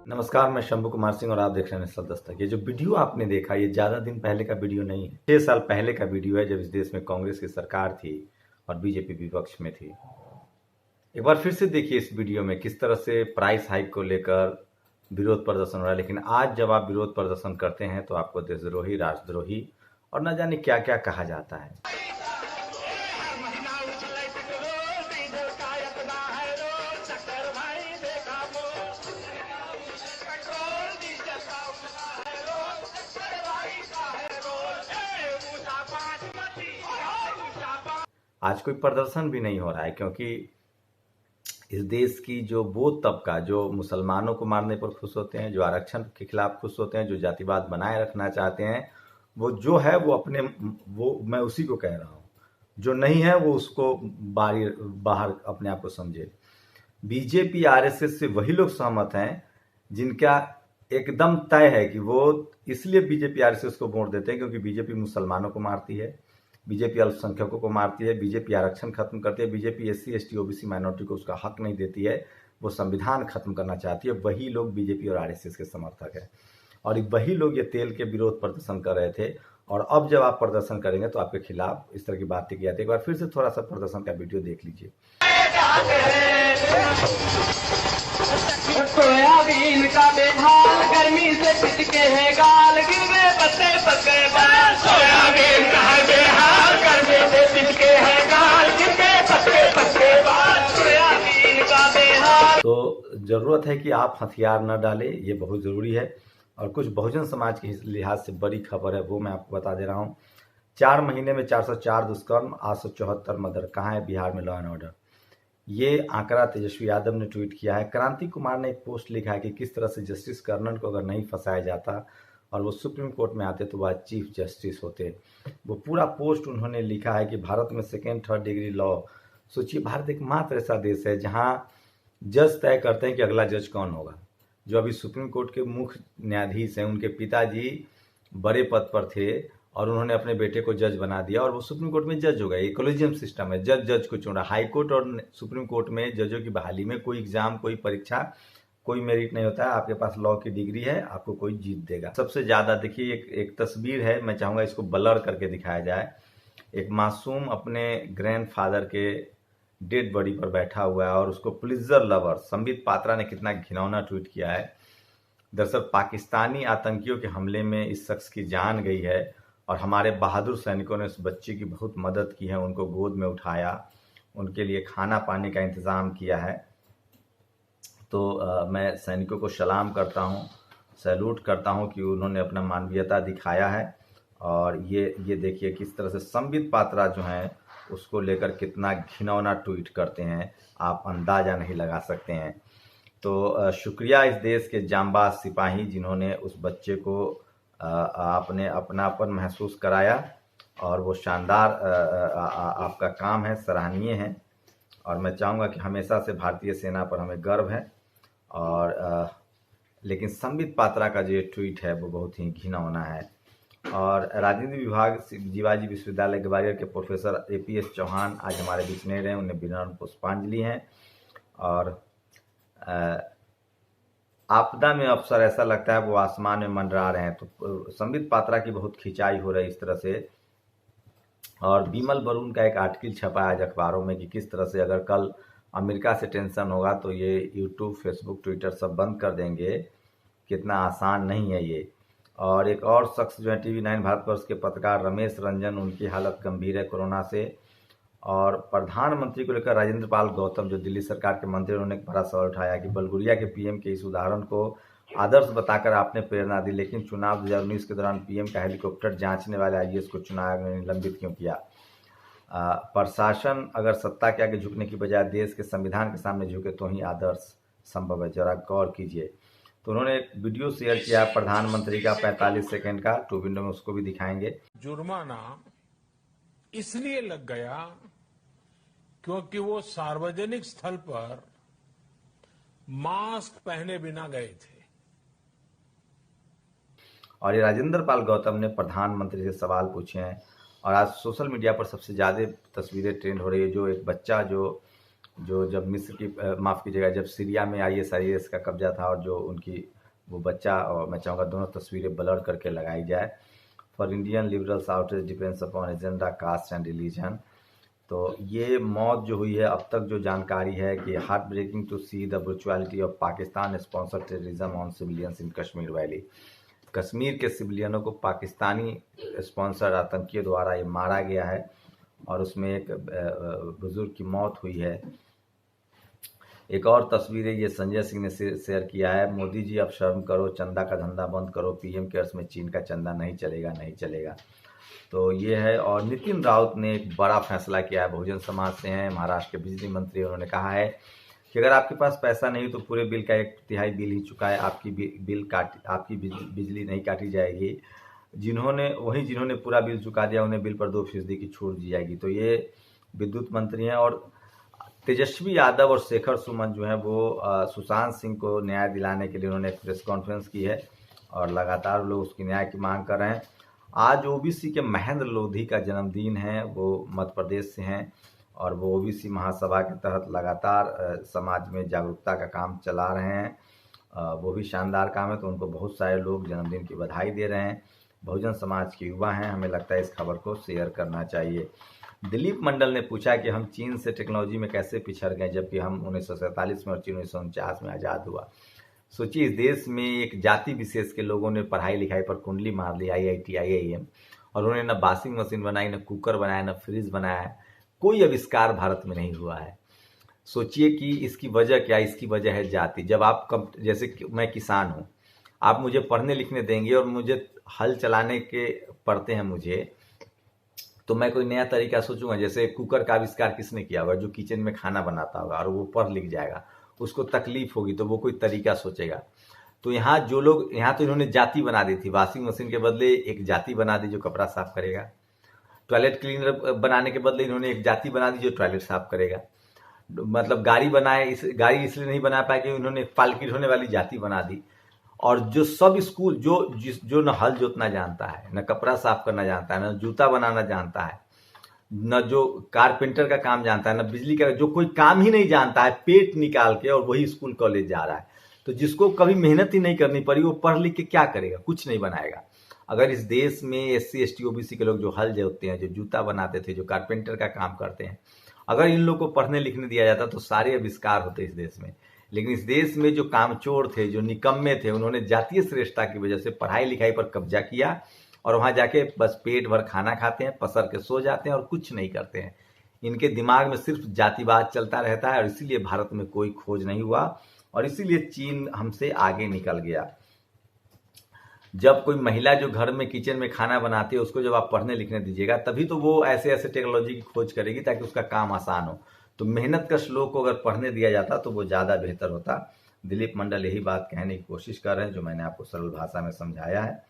नमस्कार, मैं शंभू कुमार सिंह और आप देख रहे हैं नेशनल दस्तक। ये जो वीडियो आपने देखा ये ज़्यादा दिन पहले का वीडियो नहीं है, 6 साल पहले का वीडियो है जब इस देश में कांग्रेस की सरकार थी और बीजेपी विपक्ष में थी। एक बार फिर से देखिए इस वीडियो में किस तरह से प्राइस हाइक को लेकर विरोध प्रदर्शन हो रहा है। लेकिन आज जब आप विरोध प्रदर्शन करते हैं तो आपको देशद्रोही, राष्ट्रद्रोही और न जाने क्या क्या कहा जाता है। आज कोई प्रदर्शन भी नहीं हो रहा है क्योंकि इस देश की जो वो तबका जो मुसलमानों को मारने पर खुश होते हैं, जो आरक्षण के खिलाफ खुश होते हैं, जो जातिवाद बनाए रखना चाहते हैं, वो जो है वो अपने वो मैं उसी को कह रहा हूँ। जो नहीं है वो उसको बाहर अपने आप को समझे। बीजेपी आरएसएस से वही लोग सहमत हैं जिनका एकदम तय है कि वो इसलिए बीजेपी आरएसएस को वोट देते हैं क्योंकि बीजेपी मुसलमानों को मारती है, बीजेपी अल्पसंख्यकों को मारती है, बीजेपी आरक्षण खत्म करती है, BJP SC ST OBC minority को उसका हक नहीं देती है, वो संविधान खत्म करना चाहती है। वही लोग बीजेपी और आरएसएस के समर्थक हैं और वही लोग ये तेल के विरोध प्रदर्शन कर रहे थे। और अब जब आप प्रदर्शन करेंगे तो आपके खिलाफ इस तरह की बातें की जाती है। एक बार फिर से थोड़ा सा प्रदर्शन का वीडियो देख लीजिए। सोयाबीन का बेहाल गर्मी से पिटके है गाल, गिर गए पत्ते पके बाल। सोयाबीन का बेहाल गर्मी से पिटके है गाल, गिर गए पत्ते पके बाल। सोयाबीन का बेहाल। तो जरूरत है कि आप हथियार न डालें, ये बहुत जरूरी है। और कुछ बहुजन समाज के लिहाज से बड़ी खबर है वो मैं आपको बता दे रहा हूँ। 4 महीने में 404 दुष्कर्म, 874 मर्डर। कहाँ है बिहार में लॉ एंड ऑर्डर? ये आंकड़ा तेजस्वी यादव ने ट्वीट किया है। क्रांति कुमार ने एक पोस्ट लिखा है कि किस तरह से जस्टिस कर्नल को अगर नहीं फंसाया जाता और वो सुप्रीम कोर्ट में आते तो वह चीफ जस्टिस होते। वो पूरा पोस्ट उन्होंने लिखा है कि भारत में 2nd 3rd डिग्री लॉ। सोचिए, भारत एकमात्र ऐसा देश है जहाँ जज तय करते हैं कि अगला जज कौन होगा। जो अभी सुप्रीम कोर्ट के मुख्य न्यायाधीश हैं उनके पिताजी बड़े पद पर थे और उन्होंने अपने बेटे को जज बना दिया और वो सुप्रीम कोर्ट में जज हो गए। ये कोलेजियम सिस्टम है, जज को चुन रहा। हाई कोर्ट और सुप्रीम कोर्ट में जजों की बहाली में कोई एग्जाम, कोई परीक्षा, कोई मेरिट नहीं होता है। आपके पास लॉ की डिग्री है, आपको कोई जीत देगा। सबसे ज्यादा देखिए एक तस्वीर है, मैं चाहूंगा इसको ब्लर करके दिखाया जाए। एक मासूम अपने ग्रैंडफादर के डेड बॉडी पर बैठा हुआ है और उसको पुलित्जर लवर संबित पात्रा ने कितना घिनौना ट्वीट किया है। दरअसल पाकिस्तानी आतंकियों के हमले में इस शख्स की जान गई है और हमारे बहादुर सैनिकों ने उस बच्चे की बहुत मदद की है, उनको गोद में उठाया, उनके लिए खाना पानी का इंतज़ाम किया है। तो मैं सैनिकों को सलाम करता हूं, सैल्यूट करता हूं कि उन्होंने अपना मानवीयता दिखाया है। और ये देखिए किस तरह से संबित पात्रा जो हैं उसको लेकर कितना घिनौना ट्वीट करते हैं, आप अंदाज़ा नहीं लगा सकते हैं। तो शुक्रिया इस देश के जांबाज सिपाही जिन्होंने उस बच्चे को आपने अपनापन महसूस कराया और वो शानदार आपका काम है, सराहनीय है। और मैं चाहूँगा कि हमेशा से भारतीय सेना पर हमें गर्व है। और लेकिन संबित पात्रा का जो ये ट्वीट है वो बहुत ही घिनौना है। और राजनीति विभाग जीवाजी विश्वविद्यालय ग्वालियर के प्रोफेसर APS चौहान आज हमारे बीच नहीं रहे, उन्हें विनम्र पुष्पांजलि हैं। और आपदा में अफसर ऐसा लगता है वो आसमान में मंडरा रहे हैं। तो संबित पात्रा की बहुत खिंचाई हो रही है इस तरह से। और विमल बरून का एक आर्टिकल छपा है आज अखबारों में कि किस तरह से अगर कल अमेरिका से टेंशन होगा तो ये यूट्यूब, फेसबुक, ट्विटर सब बंद कर देंगे। कितना आसान नहीं है ये। और एक और शख्स जो है TV9 भारतवर्ष के पत्रकार रमेश रंजन, उनकी हालत गंभीर है कोरोना से। और प्रधानमंत्री को लेकर राजेंद्र पाल गौतम जो दिल्ली सरकार के मंत्री, उन्होंने एक बड़ा सवाल उठाया कि बलगुरिया के PM के इस उदाहरण को आदर्श बताकर आपने प्रेरणा दी, लेकिन चुनाव 2019 के दौरान PM का हेलीकॉप्टर जांचने वाले IAS को चुनाव आयोग ने निलंबित क्यों किया? प्रशासन अगर सत्ता के आगे झुकने की बजाय देश के संविधान के सामने झुके तो ही आदर्श संभव है, जरा गौर कीजिए। तो उन्होंने एक वीडियो शेयर किया प्रधानमंत्री का 45 सेकंड का, 2 विंडो में उसको भी दिखाएंगे। जुर्माना इसलिए लग गया क्योंकि वो सार्वजनिक स्थल पर मास्क पहने बिना गए थे। और ये राजेंद्र पाल गौतम ने प्रधानमंत्री से सवाल पूछे हैं। और आज सोशल मीडिया पर सबसे ज़्यादा तस्वीरें ट्रेंड हो रही है। जो एक बच्चा जो जब मिस्र की माफ़ कीजिएगा, जब सीरिया में ISIS का कब्जा था और जो उनकी वो बच्चा, और मैं चाहूँगा दोनों तस्वीरें ब्लर करके लगाई जाए। For Indian liberals outreach depends upon agenda, caste and religion. तो ये मौत जो हुई है, अब तक जो जानकारी है कि heart breaking to see the brutality of Pakistan sponsored terrorism on civilians in Kashmir valley. Kashmir के सिविलियनों को पाकिस्तानी स्पॉन्सर आतंकियों द्वारा ये मारा गया है और उसमें एक बुजुर्ग की मौत हुई है। एक और तस्वीरें ये संजय सिंह ने शेयर किया है। मोदी जी अब शर्म करो, चंदा का धंधा बंद करो, पीएम केयर्स में चीन का चंदा नहीं चलेगा, नहीं चलेगा। तो ये है। और नितिन राउत ने एक बड़ा फैसला किया है, बहुजन समाज से हैं, महाराष्ट्र के बिजली मंत्री। उन्होंने कहा है कि अगर आपके पास पैसा नहीं तो पूरे बिल का 1/3 बिल ही चुकाए, आपकी बिजली नहीं काटी जाएगी। जिन्होंने पूरा बिल चुका दिया उन्हें बिल पर 2% की छूट दी जाएगी। तो ये विद्युत मंत्री हैं। और तेजस्वी यादव और शेखर सुमन जो है वो सुशांत सिंह को न्याय दिलाने के लिए उन्होंने एक प्रेस कॉन्फ्रेंस की है और लगातार लोग उसकी न्याय की मांग कर रहे हैं। आज ओबीसी के महेंद्र लोधी का जन्मदिन है, वो मध्य प्रदेश से हैं और वो ओबीसी महासभा के तहत लगातार समाज में जागरूकता का काम चला रहे हैं। वो भी शानदार काम है। तो उनको बहुत सारे लोग जन्मदिन की बधाई दे रहे हैं। बहुजन समाज के युवा हैं, हमें लगता है इस खबर को शेयर करना चाहिए। दिलीप मंडल ने पूछा कि हम चीन से टेक्नोलॉजी में कैसे पिछड़ गए जबकि हम 1947 में और चीन 1949 में आज़ाद हुआ। सोचिए, इस देश में एक जाति विशेष के लोगों ने पढ़ाई लिखाई पर कुंडली मार ली, IIT IIM, और उन्होंने न वॉशिंग मशीन बनाई, न कुकर बनाया, न फ्रिज बनाया है। कोई आविष्कार भारत में नहीं हुआ है। सोचिए कि इसकी वजह क्या है? इसकी वजह है जाति। जब आप जैसे मैं किसान हूँ, आप मुझे पढ़ने लिखने देंगे और मुझे हल चलाने के पड़ते हैं मुझे, तो मैं कोई नया तरीका सोचूंगा। जैसे कुकर का आविष्कार किसने किया होगा? जो किचन में खाना बनाता होगा और वो पढ़ लिख जाएगा, उसको तकलीफ होगी तो वो कोई तरीका सोचेगा। तो यहाँ जो लोग, यहाँ तो इन्होंने जाति बना दी थी। वॉशिंग मशीन के बदले एक जाति बना दी जो कपड़ा साफ करेगा। टॉयलेट क्लीनर बनाने के बदले इन्होंने एक जाति बना दी जो टॉयलेट साफ करेगा। मतलब गाड़ी बनाए, गाड़ी इसलिए नहीं बना पाए कि उन्होंने एक पालकी ढोने वाली जाति बना दी। और जो सब स्कूल जो न हल जोतना जानता है, न कपड़ा साफ करना जानता है, न जूता बनाना जानता है, न जो कारपेंटर का काम जानता है, न बिजली का, जो कोई काम ही नहीं जानता है, पेट निकाल के और वही स्कूल कॉलेज जा रहा है। तो जिसको कभी मेहनत ही नहीं करनी पड़ी, वो पढ़ लिख के क्या करेगा? कुछ नहीं बनाएगा। अगर इस देश में SC ST OBC के लोग जो हल जोतते हैं, जो जूता बनाते थे, जो कारपेंटर का काम करते हैं, अगर इन लोगों को पढ़ने लिखने दिया जाता तो सारे आविष्कार होते इस देश में। लेकिन इस देश में जो कामचोर थे, जो निकम्मे थे, उन्होंने जातीय श्रेष्ठता की वजह से पढ़ाई लिखाई पर कब्जा किया और वहां जाके बस पेट भर खाना खाते हैं, पसर के सो जाते हैं और कुछ नहीं करते हैं। इनके दिमाग में सिर्फ जातिवाद चलता रहता है और इसीलिए भारत में कोई खोज नहीं हुआ और इसीलिए चीन हमसे आगे निकल गया। जब कोई महिला जो घर में किचन में खाना बनाती है, उसको जब आप पढ़ने लिखने दीजिएगा, तभी तो वो ऐसे ऐसे टेक्नोलॉजी की खोज करेगी ताकि उसका काम आसान हो। तो मेहनत कश लोग को अगर पढ़ने दिया जाता तो वो ज़्यादा बेहतर होता। दिलीप मंडल यही बात कहने की कोशिश कर रहे हैं जो मैंने आपको सरल भाषा में समझाया है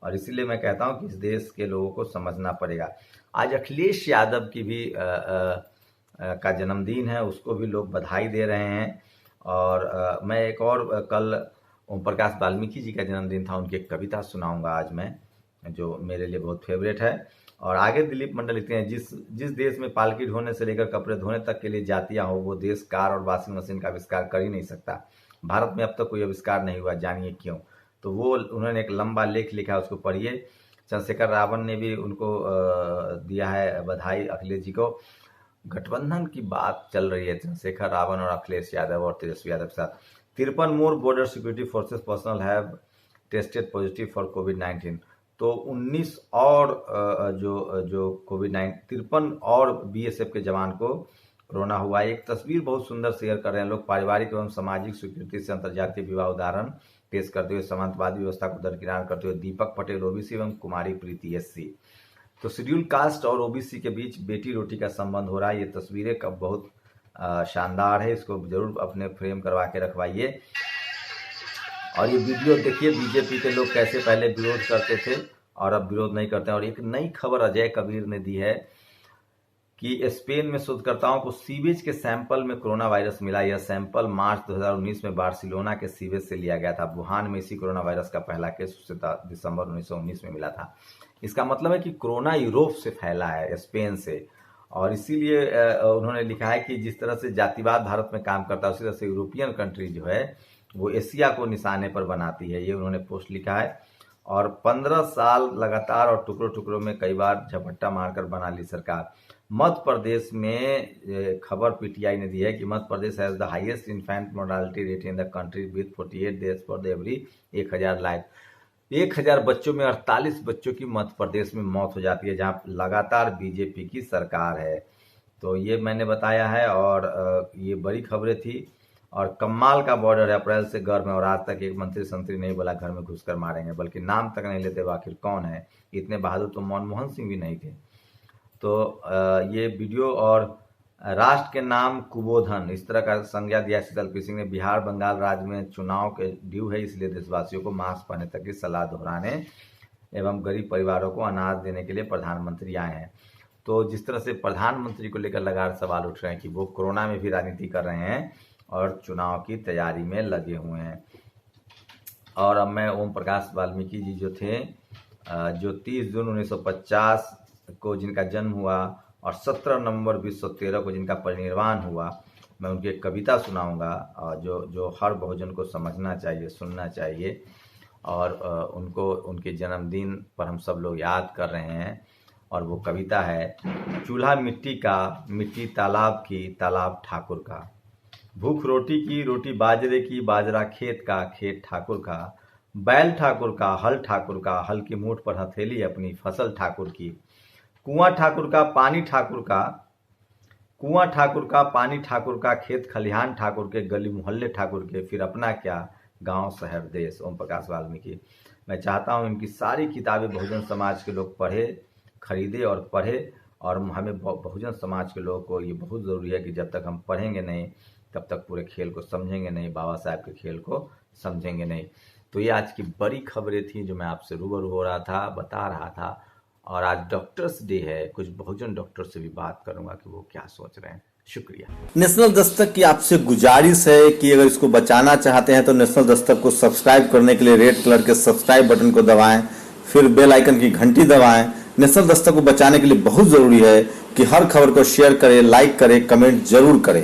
और इसीलिए मैं कहता हूं कि इस देश के लोगों को समझना पड़ेगा। आज अखिलेश यादव की भी का जन्मदिन है, उसको भी लोग बधाई दे रहे हैं। और मैं एक और कल ओम प्रकाश वाल्मीकि जी का जन्मदिन था, उनकी एक कविता सुनाऊंगा आज मैं, जो मेरे लिए बहुत फेवरेट है। और आगे दिलीप मंडल लिखते हैं, जिस देश में पालकी ढोने से लेकर कपड़े धोने तक के लिए जातियां हो, वो देश कार और वॉशिंग मशीन का आविष्कार कर ही नहीं सकता। भारत में अब तक कोई आविष्कार नहीं हुआ, जानिए क्यों। तो वो उन्होंने एक लंबा लेख लिखा, उसको पढ़िए। चंद्रशेखर रावण ने भी उनको दिया है बधाई, अखिलेश जी को। गठबंधन की बात चल रही है चंद्रशेखर रावण और अखिलेश यादव और तेजस्वी यादव के साथ। 53 more border security forces personnel have tested positive for कोविड-19। तो 19 और जो कोविड-19 53 और BSF के जवान को कोरोना हुआ। एक तस्वीर बहुत सुंदर शेयर कर रहे हैं लोग। पारिवारिक एवं सामाजिक स्वीकृति से अंतर्जातीय विवाह उदाहरण पेश करते हुए समाजवादी व्यवस्था को दरकिनार करते हुए दीपक पटेल OBC एवं कुमारी प्रीति SC। तो शेड्यूल कास्ट और OBC के बीच बेटी रोटी का संबंध हो रहा है। ये तस्वीरें कब बहुत शानदार है, इसको जरूर अपने फ्रेम करवा के रखवाइए। और ये वीडियो देखिए, बीजेपी के लोग कैसे पहले विरोध करते थे और अब विरोध नहीं करते हैं। और एक नई खबर अजय कबीर ने दी है कि स्पेन में शोधकर्ताओं को सीवेज के सैंपल में कोरोना वायरस मिला। यह सैंपल मार्च 2019 में बार्सिलोना के सीवेज से लिया गया था। वुहान में इसी कोरोना वायरस का पहला केस दिसंबर 1919 में मिला था। इसका मतलब है कि कोरोना यूरोप से फैला है, स्पेन से। और इसीलिए उन्होंने लिखा है कि जिस तरह से जातिवाद भारत में काम करता है, उसी तरह से यूरोपियन कंट्री जो है वो एशिया को निशाने पर बनाती है, ये उन्होंने पोस्ट लिखा है। और 15 साल लगातार और टुकड़ों टुकड़ों में कई बार झपट्टा मारकर बना ली सरकार। मध्य प्रदेश में खबर पीटीआई ने दी है कि Madhya Pradesh has the highest infant mortality rate in the country with 48 death for every 1000 life. 1000 बच्चों में 48 बच्चों की मध्य प्रदेश में मौत हो जाती है, जहां लगातार बीजेपी की सरकार है। तो ये मैंने बताया है और ये बड़ी खबरें थी। और कमाल का बॉर्डर है, अप्रैल से गर्म है और आज तक एक मंत्री संतरी नहीं बोला घर में घुसकर मारेंगे, बल्कि नाम तक नहीं लेते आखिर कौन है। इतने बहादुर तो मनमोहन सिंह भी नहीं थे। तो ये वीडियो और राष्ट्र के नाम कुबोधन, इस तरह का संज्ञा दिया शीतल सिंह ने। बिहार बंगाल राज्य में चुनाव के ड्यू है, इसलिए देशवासियों को मास्क पहनने तक की सलाह दोहराने एवं गरीब परिवारों को अनाज देने के लिए प्रधानमंत्री आए हैं। तो जिस तरह से प्रधानमंत्री को लेकर लगातार सवाल उठ रहे हैं कि वो कोरोना में भी राजनीति कर रहे हैं और चुनाव की तैयारी में लगे हुए हैं। और अब मैं ओम प्रकाश वाल्मीकि जी जो थे, जो 30 जून 1950 को जिनका जन्म हुआ और 17 नवंबर 1913 को जिनका परिनिर्वाण हुआ, मैं उनकी एक कविता सुनाऊंगा जो हर बहुजन को समझना चाहिए, सुनना चाहिए। और उनको उनके जन्मदिन पर हम सब लोग याद कर रहे हैं। और वो कविता है, चूल्हा मिट्टी का, मिट्टी तालाब की, तालाब ठाकुर का। भूख रोटी की, रोटी बाजरे की, बाजरा खेत का, खेत ठाकुर का। बैल ठाकुर का, हल ठाकुर का, हल की मूठ पर हथेली अपनी, फसल ठाकुर की। कुआं ठाकुर का, पानी ठाकुर का, कुआं ठाकुर का, पानी ठाकुर का। खेत खलिहान ठाकुर के, गली मोहल्ले ठाकुर के, फिर अपना क्या, गांव शहर देश। ओम प्रकाश वाल्मीकि। मैं चाहता हूं इनकी सारी किताबें बहुजन समाज के लोग पढ़े, खरीदे और पढ़े। और हमें बहुजन समाज के लोगों को ये बहुत ज़रूरी है कि जब तक हम पढ़ेंगे नहीं तब तक पूरे खेल को समझेंगे नहीं, बाबा साहब के खेल को समझेंगे नहीं। तो ये आज की बड़ी खबरें थी जो मैं आपसे रूबरू हो रहा था, बता रहा था। और आज डॉक्टर्स डे है, कुछ बहुजन डॉक्टर से भी बात करूंगा कि वो क्या सोच रहे हैं। शुक्रिया। नेशनल दस्तक की आपसे गुजारिश है कि अगर इसको बचाना चाहते हैं तो नेशनल दस्तक को सब्सक्राइब करने के लिए रेड कलर के सब्सक्राइब बटन को दबाएं, फिर बेल आइकन की घंटी दबाएं। नेशनल दस्तक को बचाने के लिए बहुत जरूरी है कि हर खबर को शेयर करें, लाइक करें, कमेंट जरूर करें।